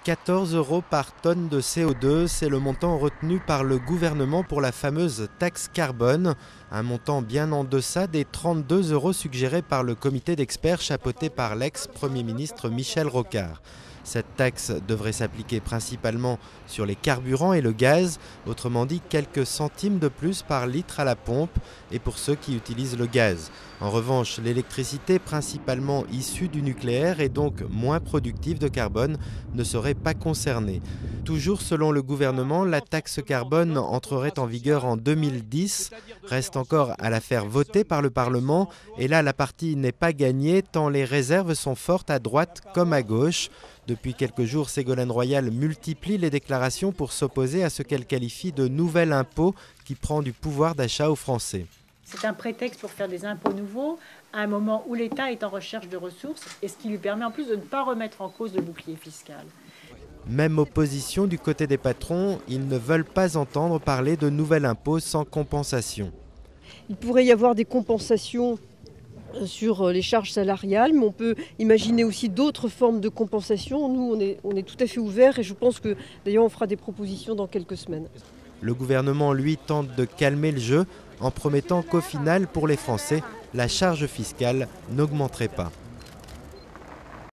14 € par tonne de CO2, c'est le montant retenu par le gouvernement pour la fameuse taxe carbone, un montant bien en deçà des 32 € suggérés par le comité d'experts chapeauté par l'ex-premier ministre Michel Rocard. Cette taxe devrait s'appliquer principalement sur les carburants et le gaz, autrement dit quelques centimes de plus par litre à la pompe et pour ceux qui utilisent le gaz. En revanche, l'électricité, principalement issue du nucléaire et donc moins productive de carbone, ne serait pas concernée. Toujours selon le gouvernement, la taxe carbone entrerait en vigueur en 2010. Reste encore à la faire voter par le Parlement et là la partie n'est pas gagnée tant les réserves sont fortes à droite comme à gauche. Depuis quelques jours, Ségolène Royal multiplie les déclarations pour s'opposer à ce qu'elle qualifie de nouvel impôt qui prend du pouvoir d'achat aux Français. C'est un prétexte pour faire des impôts nouveaux à un moment où l'État est en recherche de ressources et ce qui lui permet en plus de ne pas remettre en cause le bouclier fiscal. Même opposition du côté des patrons, ils ne veulent pas entendre parler de nouvel impôt sans compensation. Il pourrait y avoir des compensations sur les charges salariales, mais on peut imaginer aussi d'autres formes de compensation. Nous, on est tout à fait ouverts et je pense que d'ailleurs on fera des propositions dans quelques semaines. Le gouvernement, lui, tente de calmer le jeu en promettant qu'au final, pour les Français, la charge fiscale n'augmenterait pas.